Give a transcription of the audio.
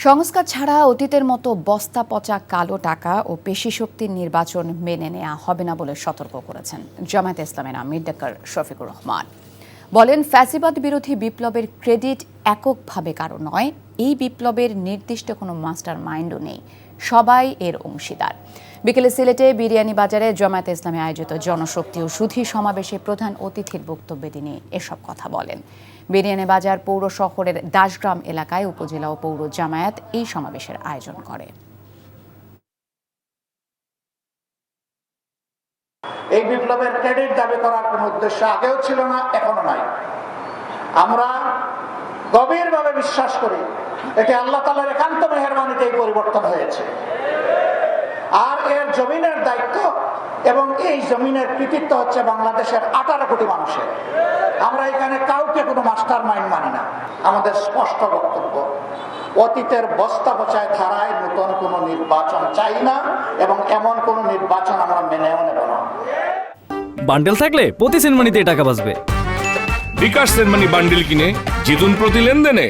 সংস্কার ছাড়া অতীতের মতো বস্তা পচা কালো টাকা ও পেশিশক্তির নির্বাচন মেনে নেওয়া হবে না বলে সতর্ক করেছেন জামায়াতে ইসলামের আমির ডাক্তার শফিকুর রহমান। বলেন, ফ্যাসিবাদ বিরোধী বিপ্লবের ক্রেডিট এককভাবে কারো নয়, এই বিপ্লবের নির্দিষ্ট কোনো মাস্টার মাইন্ডও নেই, সবাই এর অংশীদার। বিকেলে সিলেটে বিরিয়ানি বাজারে জামায়াতে ইসলামে আয়োজিত জনশক্তি ও সুধী সমাবেশে প্রধান অতিথির বক্তব্যে তিনি এসব কথা বলেন। বিরিয়ানি বাজার পৌর শহরের দাসগ্রাম এলাকায় উপজেলা ও পৌর জামায়াত এই সমাবেশের আয়োজন করে। এই বিপ্লবের ক্রেডিট দাবি করার কোন উদ্দেশ্য আগেও ছিল না, এখনো নাই। আমরা গভীরভাবে বিশ্বাস করি এটি আল্লাহ তাআলার একান্ত মেহেরবানিতে এই পরিবর্তন হয়েছে। আর এর জমিনের দায়িত্ব এবং এই জমিনের কৃতিত্ব হচ্ছে বাংলাদেশের 18 কোটি মানুষের। আমরা এখানে কাউকে কোনো মাস্টার মাইন্ড মানি না। আমাদের স্পষ্ট বক্তব্য, অতীতের বস্তা পচায় ধারায় নতুন কোনো নির্বাচন চাই না এবং এমন কোনো নির্বাচন আমরা মেনেও নেব না। বান্ডেল থাকলে প্রতি সেনমানিতে টাকা বাঁচবে। বিকাশ সেনমানি বান্ডেল কিনে জিতুন প্রতি লেনদেনে।